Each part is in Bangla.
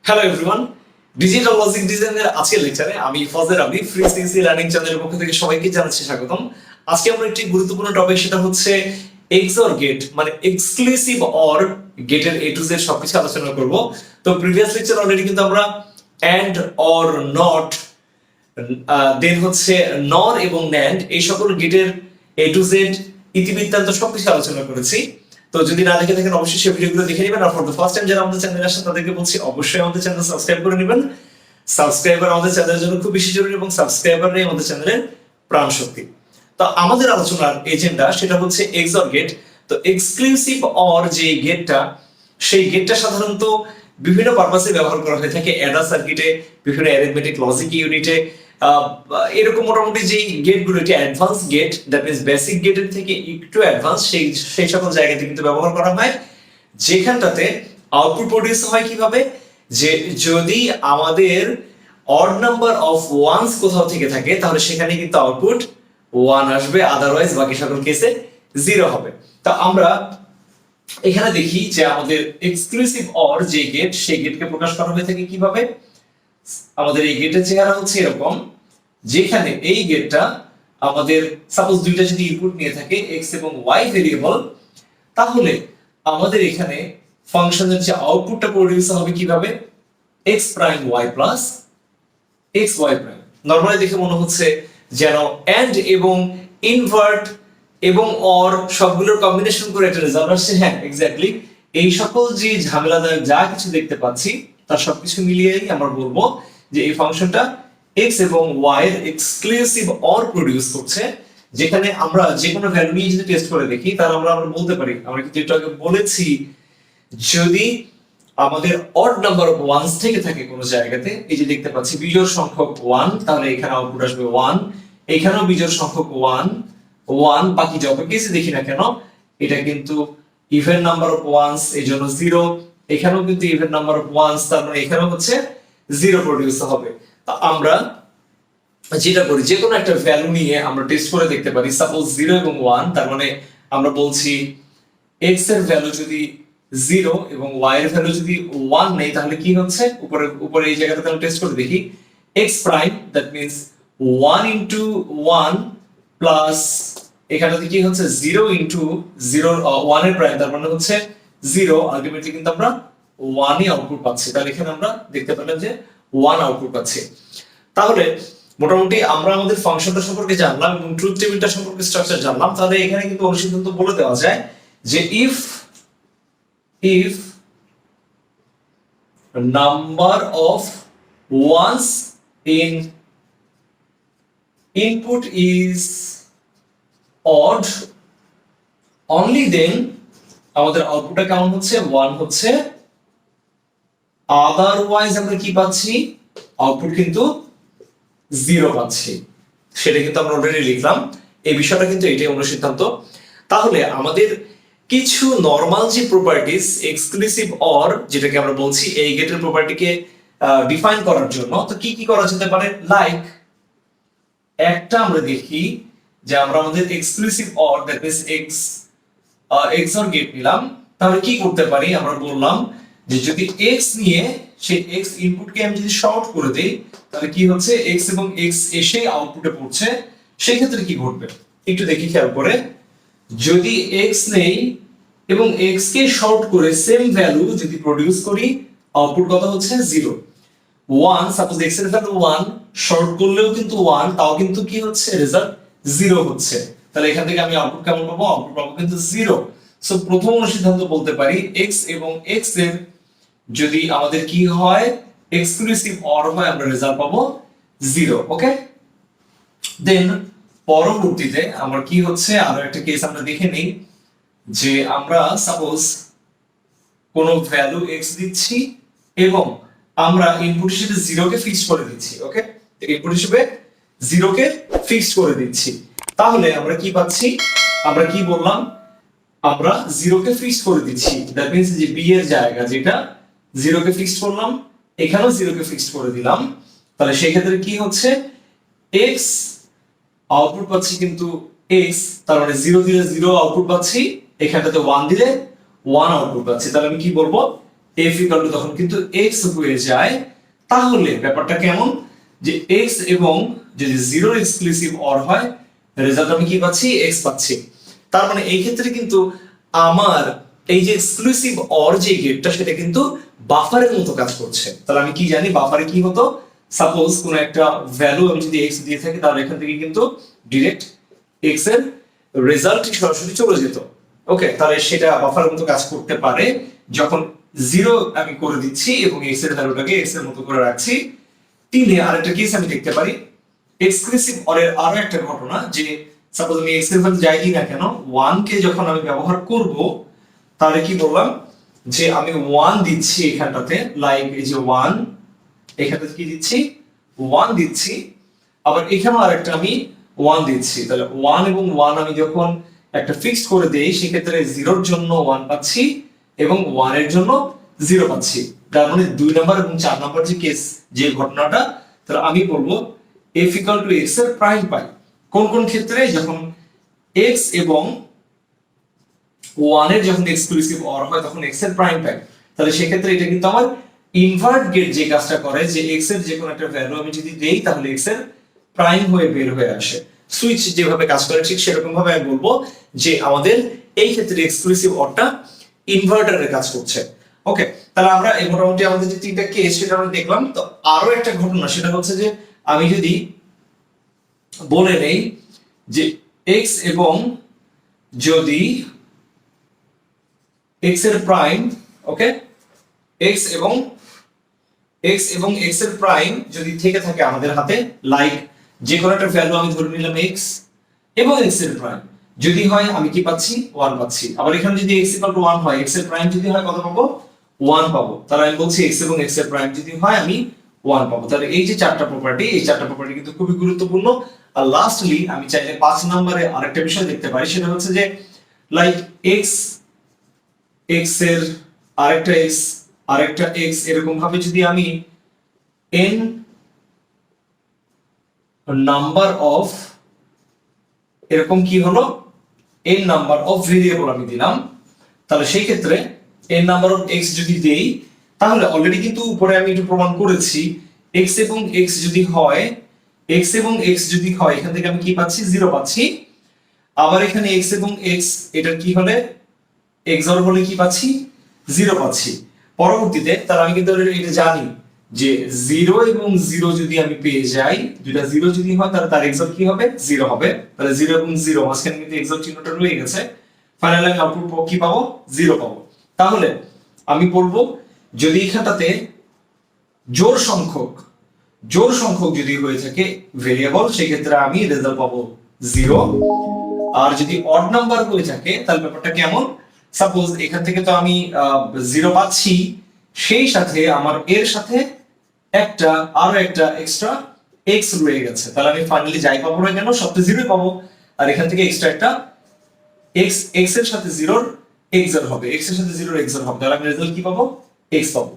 হ্যালো এভরিওয়ান, ডিজিটাল লজিক ডিজাইনের আজকের লেকচারে আমি ফজর আলী ফ্রি সিসি লার্নিং চ্যানেলের পক্ষ থেকে সবাইকে জানাচ্ছি স্বাগতম। আজকে আমরা একটি গুরুত্বপূর্ণ টপিক, সেটা হচ্ছে এক্সঅর গেট, মানে এক্সক্লুসিভ অর গেটের এ টু জেড সবকিছু আলোচনা করব। তো প্রিভিয়াস লেকচার অলরেডি কিন্তু আমরা অ্যান্ড, অর, নট, দেন হচ্ছে নর এবং ন্যান্ড, এই সকল গেটের এ টু জেড ইতিবৃত্তান্ত সবকিছু আলোচনা করেছি। তো যদি না দেখে থাকেন অবশ্যই সেই ভিডিওগুলো দেখে নেবেন। আর ফর দ্য ফার্স্ট টাইম যারা আমাদের চ্যানেলে আসেন তাদেরকে বলছি অবশ্যই আমাদের চ্যানেল সাবস্ক্রাইব করে নেবেন। সাবস্ক্রাইবার আমাদের চ্যানেলের জন্য খুব বেশি জরুরি এবং সাবস্ক্রাইবারই আমাদের চ্যানেলের প্রাণ শক্তি। তো আমাদের আলোচনার এজেন্ডা সেটা হচ্ছে এক্সঅর গেট। তো এক্সক্লুসিভ অর যে গেটটা, সেই গেটটা সাধারণত বিভিন্ন পারপাসে ব্যবহার করা হয়ে থাকে। অ্যাডার সার্কিটে, বিভিন্ন অ্যারিথমেটিক লজিক ইউনিটে, এরকম মোটামুটি যে গেটগুলো, এটি advance gate, that means basic গেটের থেকে একটু অ্যাডভান্স, সেই সকল জায়গাতে কিন্তু ব্যবহার করা হয়, যেখানটাতে আউটপুট প্রডিউস হয় কিভাবে, যে যদি আমাদের অড নাম্বার অফ ওয়ানস কোথাও থেকে থাকে তাহলে সেখানে কিন্তু আউটপুট ওয়ান আসবে, আদারওয়াইজ বাকি সকল কেসে জিরো হবে। তা আমরা এখানে দেখি যে আমাদের এক্সক্লুসিভ অর যে গেট, সেই গেটকে প্রকাশ করা হয়ে থাকে কিভাবে। আমাদের এই গেটের চেহারা হচ্ছে এরকম, যেখানে এই গেটটা আমাদের সাপোজ দুইটা যদি ইনপুট নিয়ে থাকে এক্স এবং ওয়াই ভেরিয়েবল, তাহলে আমাদের এখানে ফাংশনের যে আউটপুটটা প্রডিউস হবে কিভাবে, X prime Y plus X Y prime. Normally দেখে মনে হচ্ছে যেন এন্ড এবং ইনভার্ট এবং অর সবগুলোর কম্বিনেশন করে একটা রেজাল্ট আসছে। হ্যাঁ, এক্স্যাক্টলি এই সকল যে ঝামেলাদায়ক যা কিছু দেখতে পাচ্ছি তার সবকিছু মিলিয়েই আমরা বলবো যে এই ফাংশনটা এক্স এবং ওয়াই এর এক্সক্লুসিভ অর প্রডিউস করছে, যেখানে আমরা যে কোনো ভ্যালু নিয়ে যদি টেস্ট করে দেখি তাহলে আমরা বলতে পারি, আমরা কিন্তু একটু আগে বলেছি, যদি আমাদের অড নাম্বার অফ ওয়ানস থেকে থাকে কোনো জায়গাতে, এই যে দেখতে পাচ্ছি বিজোড় সংখ্যক 1, তাহলে এখানে আউটপুট আসবে 1, এখানেও বিজোড় সংখ্যক 1 1, বাকি যত কিছু দেখি না কেন এটা কিন্তু ইভেন নাম্বার অফ ওয়ানস, এই জন্য 0, এখানেও কিন্তু ইভেন নাম্বার অফ ওয়ানস, তার মানে এখানেও হচ্ছে 0 প্রডিউস হবে। তো আমরা যেটা করি, যে কোনো একটা ভ্যালু নিয়ে আমরা টেস্ট করে দেখতে পারি। সাপোজ 0 এবং 1, তার মানে আমরা বলছি x এর ভ্যালু যদি 0 এবং y এর ভ্যালু যদি 1 নেই, তাহলে কি হচ্ছে, উপরে এই জায়গাটাতে আমরা টেস্ট করে দেখি, x prime that means 1 into 1 plus এখানে কি হচ্ছে 0 ইনটু 0 1 এর প্রাইম, তার মানে হচ্ছে 0, আলটিমেটলি কিন্তু আমরা 1 ই আউটপুট পাচ্ছি। তাহলে এখানে আমরা দেখতে পেলাম যে 1 আউটপুট পাচ্ছি। তাহলে মোটামুটি আমরা আমাদের ফাংশনটা সম্পর্কে জানলাম এবং ট্রুথ টেবিলটা সম্পর্কে স্ট্রাকচার জানলাম। তাহলে এখানে কিন্তু অনুসিদ্ধান্ত বলে দেওয়া যায় যে if number of ones in input is odd, only then আমাদের আউটপুটটা কেমন হচ্ছে, 1 হচ্ছে, আদারওয়াইজ আমরা কি পাচ্ছি, আউটপুট কিন্তু 0 পাচ্ছি। সেটা কিন্তু আমরা অলরেডি লিখলাম, এই বিষয়টা কিন্তু এটাই অনুসিদ্ধান্ত। তাহলে আমাদের কিছু নরমাল যে প্রপার্টিজ এক্সক্লুসিভ অর, যেটাকে আমরা বলছি এই গেটের প্রপার্টিকে ডিফাইন করার জন্য, তো কি কি করা যেতে পারে, লাইক একটা আমরা দেখি যে আমরা আমাদের exclusive or that means XOR gate নিলাম, তাহলে কি করতে পারি, আমরা বললাম যে যদি x নিয়ে সেই x ইনপুটকে আমি যদি শর্ট করে দেই, তাহলে কি হচ্ছে, x এবং x এসে আউটপুটে পড়ছে, সেই ক্ষেত্রে কি ঘটবে একটু দেখি খেয়াল করে। যদি x নেই এবং x কে শর্ট করে সেম ভ্যালু যদি প্রডিউস করি, আউটপুট কত হচ্ছে 0 1, সাপোজ x এর ভ্যালু 1, শর্ট করলেও কিন্তু 1, তাও কিন্তু কি হচ্ছে, রেজাল্ট 0 হচ্ছে। তাহলে এখান থেকে আমি আউটপুট কেমন পাবো, আউটপুট পাবো কিন্তু 0। সো প্রথম অনুসিদ্ধান্ত বলতে পারি x এবং x এর যদি আমাদের কি হয়, এক্সক্লুসিভ অর হয়, আমরা রেজাল্ট পাবো 0। ওকে, দেন পরবর্তীতে আমরা কি হচ্ছে, আরো একটা কেস আমরা দেখে নেই, যে আমরা সাপোজ কোন ভ্যালু x দিচ্ছি এবং আমরা ইনপুট হিসেবে 0 কে ফিক্স করে দিচ্ছি। ওকে, ইনপুট হিসেবে 0 কে ফিক্স করে দিচ্ছি, তাহলে আমরা কি পাচ্ছি, আমরা কি বললাম, আমরা 0 কে ফিক্স করে দিচ্ছি, দ্যাট মিন্স যে b এর জায়গা যেটা 0 কে ফিক্স করলাম, এখানেও 0 কে ফিক্স করে দিলাম, তাহলে সেই ক্ষেত্রে কি হচ্ছে, x আউটপুট পাচ্ছি কিন্তু x, তার মানে 0 দিলে 0 আউটপুট পাচ্ছি, এখানটাতে 1 দিলে 1 আউটপুট পাচ্ছি। তাহলে আমি কি বলবো, f ইকুয়াল টু তখন কিন্তু x হয়ে যায়। তাহলে ব্যাপারটা কেমন, যে x এবং যদি জিরোর এক্সক্লুসিভ অর হয়, রেজাল্ট আমি কি পাচ্ছি, x পাচ্ছি। তার মানে এই ক্ষেত্রে কিন্তু আমার এই যে এক্সক্লুসিভ অর যে গেটটা সেটা কিন্তু বাফারের মতো কাজ করছে। তাহলে আমি কি জানি বাফারে কি হতো, সাপোজ কোন একটা ভ্যালু আমি যদি x দিয়ে থাকি তাহলে এখান থেকে কিন্তু ডিরেক্ট x এর রেজাল্ট সরাসরি চলে যেত। ওকে, তাহলে সেটা বাফারের মতো কাজ করতে পারে যখন জিরো আমি করে দিচ্ছি এবং x এর ভ্যালুটাকে x এর মতো করে রাখছি। তিনে আরেকটা কেস আমি দেখতে পারি এক্সক্লুসিভ অরের আরো একটা ঘটনা, যে সাপোজ আমি x এর ভ্যালু যাই দিই না কেন 1 কে যখন আমি ব্যবহার করব তাহলে কি বললাম, যে আমি 1 দিচ্ছি এখানটাতে, লাইক এই যে 1 এখানটাতে কি দিচ্ছি, 1 দিচ্ছি, আবার এখানেও আরেকটা আমি 1 দিচ্ছি। তাহলে 1 এবং 1 আমি যখন একটা ফিক্সড করে দেই সেক্ষেত্রে 0 এর জন্য 1 পাচ্ছি এবং 1 এর জন্য 0 পাচ্ছি। তার মানে 2 নাম্বার এবং 4 নাম্বার যে কেস, যে ঘটনাটা, তাহলে আমি বলবো f ইকুয়াল টু x এর প্রাইম পাই কোন কোন ক্ষেত্রে, যখন x এবং 1 এর যখন এক্সক্লুসিভ অর হয় তখন x এর প্রাইম পাই। তাহলে সেই ক্ষেত্রে এটা কিন্তু আমার ইনভার্ট গেট যে কাজটা করে, যে x এর যে কোনো একটা ভ্যালু আমি যদি দেই তাহলে x এর প্রাইম হয়ে বের হয়ে আসে। সুইচ যেভাবে কাজ করে ঠিক সেরকম ভাবে আমি বলবো যে আমাদের এই ক্ষেত্রে এক্সক্লুসিভ অরটা ইনভার্টারের কাজ করছে। ওকে, তাহলে আমরা এই মোটামুটি আমাদের যে তিনটা কেস সেটা আমরা দেখলাম। তো আরো একটা ঘটনা সেটা হচ্ছে যে আমি যদি বলে নেই যে x এবং যদি x এর প্রাইম, ওকে, x এবং x এর প্রাইম যদি থেকে থাকে আমাদের হাতে, লাইক যে কোনো একটা ভ্যালু আমি ধরে নিলাম x এবং x এর প্রাইম যদি হয় আমি কি পাচ্ছি, 1 পাচ্ছি। আবার এখানে যদি x 1 হয়, x এর প্রাইম যদি হয় কত পাবো, 1 পাবো। তাহলে আমি বলছি x এবং x এর প্রাইম যদি হয় আমি 1 পাবো। তাহলে এই যে চারটা প্রপার্টি, এই চারটা প্রপার্টি কিন্তু খুবই গুরুত্বপূর্ণ। আর লাস্টলি আমি চাইলে 5 নম্বরে আরেকটা বিষয় দেখতে পারি, সেটা হচ্ছে যে লাইক x এর আরেকটা x এরকম ভাবে যদি আমি n নাম্বার অফ, এরকম কি হলো, n নাম্বার অফ ভেরিয়েবল আমি দিলাম, তাহলে সেই ক্ষেত্রে n নাম্বার অফ x যদি দেই তাহলে অলরেডি কিন্তু উপরে আমি একটু প্রমাণ করেছি x এবং x যদি হয়, এখান থেকে আমি কি পাচ্ছি, 0 পাচ্ছি। আবার এখানে x এবং x এটা কি হলে XOR হলে কি পাচ্ছি, 0 পাচ্ছি। পরবর্তীতে তাহলে আমি কিন্তু এটা জানি যে 0 এবং 0 যদি আমি পেয়ে যাই, দুইটা 0 যদি হয় তাহলে তার XOR কি হবে, 0 হবে। তাহলে 0 এবং 0 মাঝখানে কিন্তু XOR চিহ্নটা রয়ে গেছে। ফাইনালি আমি আউটপুট কি পাবো, 0 পাবো। তাহলে আমি বলবো যদি এখানটাতে জোড় সংখ্যক যদি হয়ে থাকে ভেরিয়েবল, সেই ক্ষেত্রে আমি রেজাল্ট পাবো 0। আর যদি অড নাম্বার হয়ে থাকে তাহলে ব্যাপারটা কেমন, সাপোজ এখান থেকে তো আমি 0 পাচ্ছি, সেই সাথে আমার এর সাথে আরো একটা এক্সট্রা x রয়ে গেছে। তাহলে আমি ফাইনালি যাই পাবো না কেন, সবটা 0 পাবো। আর এখান থেকে এক্সট্রা একটা x এর সাথে 0 XOR হবে, x এর সাথে 0 XOR হবে। তাহলে আমি রেজাল্ট কি পাবো, x পাবো।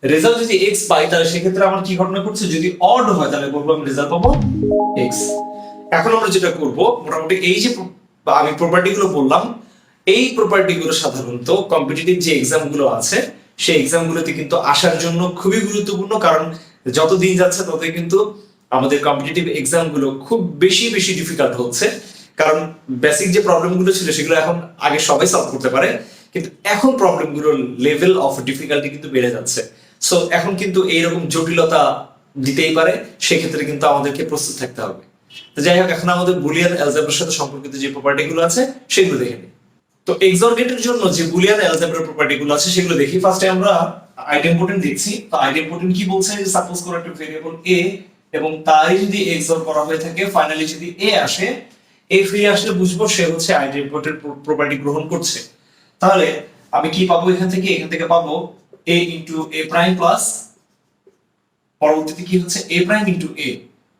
রেজাল্ট যদি x পাই তাহলে সেক্ষেত্রে আমার কি ঘটনা ঘটছে, যদি অড হয় তাহলে বলবো আমি রেজাল্ট পাবো x। এখন আমরা যেটা করব, মোটামুটি এই যে আমি প্রপার্টি গুলো বললাম, এই প্রপার্টি গুলো সাধারণত কম্পিটিটিভ যে এক্সাম গুলো আছে সেই এক্সাম গুলোতে কিন্তু আসার জন্য খুবই গুরুত্বপূর্ণ। কারণ যত দিন যাচ্ছে ততই কিন্তু আমাদের কম্পিটিটিভ এক্সাম গুলো খুব বেশি ডিফিকাল্ট হচ্ছে। কারণ বেসিক যে প্রবলেম গুলো ছিল সেগুলো এখন আগে সবাই সলভ করতে পারে, কিন্তু এখন প্রবলেম গুলোর লেভেল অফ ডিফিকাল্টি কিন্তু বেড়ে যাচ্ছে। সো এখন কিন্তু এইরকম জটিলতা দিতেই পারে, সেক্ষেত্রে কিন্তু আমাদেরকে প্রস্তুত থাকতে হবে। তো যাই হোক, এখন আমাদের বুলিয়ান অ্যালজেব্রার সাথে সম্পর্কিত যে প্রপার্টি গুলো আছে সেগুলো দেখে নিই। তো XOR গেটের জন্য যে বুলিয়ান অ্যালজেব্রার প্রপার্টি গুলো আছে সেগুলো দেখি। ফার্স্টে আমরা আইডেম্পোটেন্ট দেখছি। তো আইডেম্পোটেন্ট কি বলছে, যে সাপোজ কোন একটা ভেরিয়েবল a এবং তারই যদি XOR করা হয়ে থাকে, ফাইনালি যদি a আসে, a ফিরে আসলে বুঝবো সে হচ্ছে আইডেম্পোটেন্ট প্রপার্টি গ্রহণ করছে। তাহলে আমি কি পাবো এখান থেকে পাবো a into a prime plus, পরবর্তীতে কি হচ্ছে a প্রাইম ইনটু a।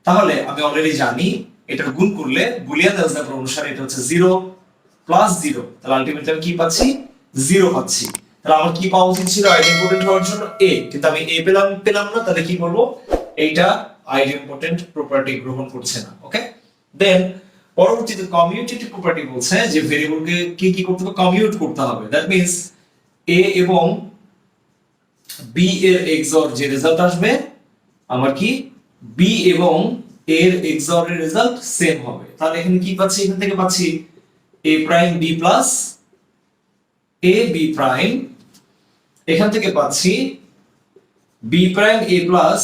তাহলে আমি অলরেডি জানি এটা গুণ করলে বুলিয়ান অ্যালজেব্রা অনুসারে এটা হচ্ছে 0 প্লাস 0। তাহলে আলটিমেটলি আমি কি পাচ্ছি, 0 পাচ্ছি। তাহলে আমার কি পাওয়া উচিত ছিল, আইডেম্পোটেন্ট হওয়ার জন্য a, কিন্তু আমি a পেলাম না। তাহলে কি করব, এইটা আইডেম্পোটেন্ট প্রপার্টি গ্রহণ করছে না। ওকে, দেন পরবর্তীতে কমিউটেটিভ প্রপার্টি বলছে যে ভেরিয়েবলকে কি করতে হবে, কমিউট করতে হবে। দ্যাট মিন্স a এবং বি এর এক্সর যে রেজাল্ট আসবে আমার কি বি এবং এর এক্সর এর রেজাল্ট সেম হবে। তাহলে এখানে কি পাচ্ছি, এখান থেকে পাচ্ছি এ prime B plus A B prime, এখান থেকে পাচ্ছি B prime A plus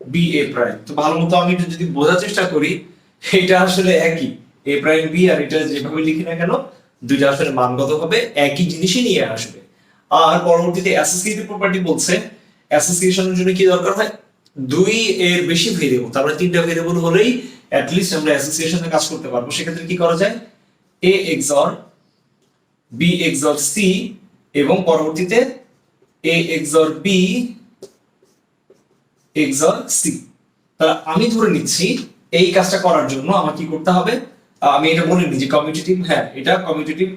B A prime. তো ভালো মতো আমি একটু যদি বোঝার চেষ্টা করি, এটা আসলে একই এ প্রাইম বি, আর এটা যেভাবে লিখি না কেন দুইটা আসলে মানগত হবে একই জিনিসই নিয়ে আসবে। আর পরবর্তীতে অ্যাসোসিয়েটিভ প্রপার্টি বলছে অ্যাসোসিয়েশনের জন্য কি দরকার হয়, দুই এর বেশি ভেরিয়েবল, তারপরে তিনটা ভেরিয়েবল হলেই অ্যাট লিস্ট আমরা অ্যাসোসিয়েশনে কাজ করতে পারবো। সেক্ষেত্রে কি করা যায়, এ এক্সর বি এক্সর সি এবং পরবর্তীতে এ এক্সর বি এক্সর সি। তাহলে আমি ধরে নিচ্ছি এই কাজটা করার জন্য আমার কি করতে হবে, আমি এটা বলে নিই যে কমিউটেটিভ, হ্যাঁ এটা কমিউটেটিভ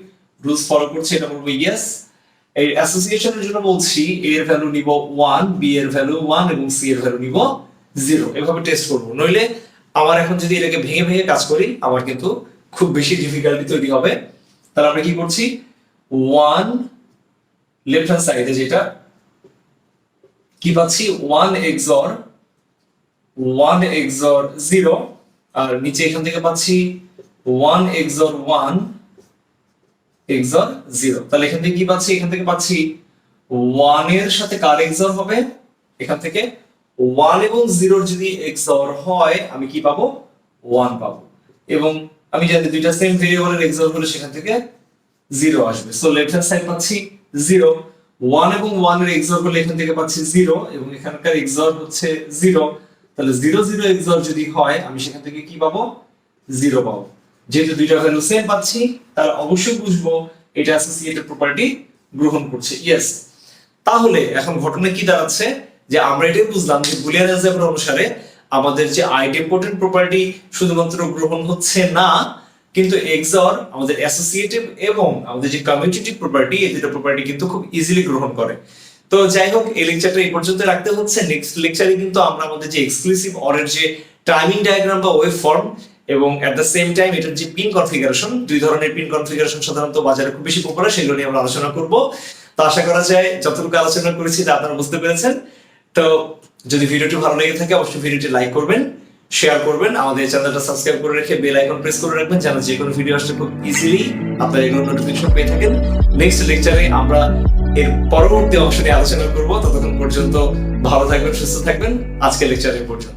রুলস ফলো করছে, এটা বলবো ইয়েস। এই অ্যাসোসিয়েশনের জন্য বলছি এ এর ভ্যালু নিব 1, বি এর ভ্যালু 1 এবং সি এর ভ্যালু নিব 0, এভাবে টেস্ট করব। নইলে আমার এখন যদি এটাকে ভেঙে ভেঙে কাজ করি আমার কিন্তু খুব বেশি ডিফিকাল্টি তৈরি হবে। তাহলে আমরা কি করছি, 1 লেফট হ্যান্ড সাইডে যেটা কি পাচ্ছি 1 এক্সর 0, আর নিচে এখান থেকে পাচ্ছি 1 এক্সর 1 এক্সর 0। তাহলে এখান থেকে কি পাচ্ছি, এখান থেকে পাচ্ছি 1 এর সাথে কার এক্সর হবে, এখান থেকে 1 এবং 0 যদি এক্সর হয় আমি কি পাবো 1 পাবো, এবং আমি জানি দুইটা সেম ভেরিয়েবলের এক্সর হলে সেখান থেকে 0 আসবে। সো লেফট হ্যান্ড সাইড পাচ্ছি 0, 1 এবং 1 এর এক্সর হলে এখান থেকে পাচ্ছি 0 এবং এখানকার এক্সর হচ্ছে 0। তাহলে 0 0 এক্সর যদি হয় আমি সেখান থেকে কি পাবো 0 পাবো। যেহেতু দুইটা ভ্যালু সেম পাচ্ছি তার অবশ্যই বুঝবো এটা অ্যাসোসিয়েটেড প্রপার্টি গ্রহণ করছে, ইয়েস। তাহলে এখন ঘটনা কি দাঁড়াচ্ছে যে আমরা এটাই বুঝলাম যে বুলিয়ান অ্যালজেব্রা অনুসারে আমাদের যে আইডেম্পোর্টেন্ট প্রপার্টি শুধুমাত্র গ্রহণ হচ্ছে না, কিন্তু এক্সর আমাদের অ্যাসোসিয়েটিভ এবং আমাদের যে কমিউটেটিভ প্রপার্টি এই দুটো প্রপার্টি কিন্তু খুব ইজিলি গ্রহণ করে। তো যাই হোক এই লেকচারটা এই পর্যন্ত রাখতে হচ্ছে। নেক্সট লেকচারে কিন্তু আমরা আমাদের যে এক্সক্লুসিভ অরের যে টাইমিং ডায়াগ্রাম বা ওয়েভ ফর্ম এবং এট দ্য সেম টাইম এটার যে পিন কনফিগারেশন, দুই ধরনের পিন কনফিগারেশন সাধারণত বাজারে খুব বেশি পপুলার, সেগুলো নিয়ে আমরা আলোচনা করব। তো আশা করা যায় যতটুকু আলোচনা করেছি তা আপনারা বুঝতে পেরেছেন। তো যদি ভিডিওটি ভালো লেগে থাকে অবশ্যই ভিডিওটি লাইক করবেন, শেয়ার করবেন, আমাদের চ্যানেলটা সাবস্ক্রাইব করে রেখে বেল আইকন প্রেস করে রাখবেন যেন যে কোনো ভিডিও আসলে খুব ইজিলি আপনারা এগুলো নোটিফিকেশন পেয়ে থাকেন। নেক্সট লেকচারে আমরা এর পরবর্তী অংশ নিয়ে আলোচনা করব। ততক্ষণ পর্যন্ত ভালো থাকবেন, সুস্থ থাকবেন। আজকের লেকচার এই পর্যন্ত।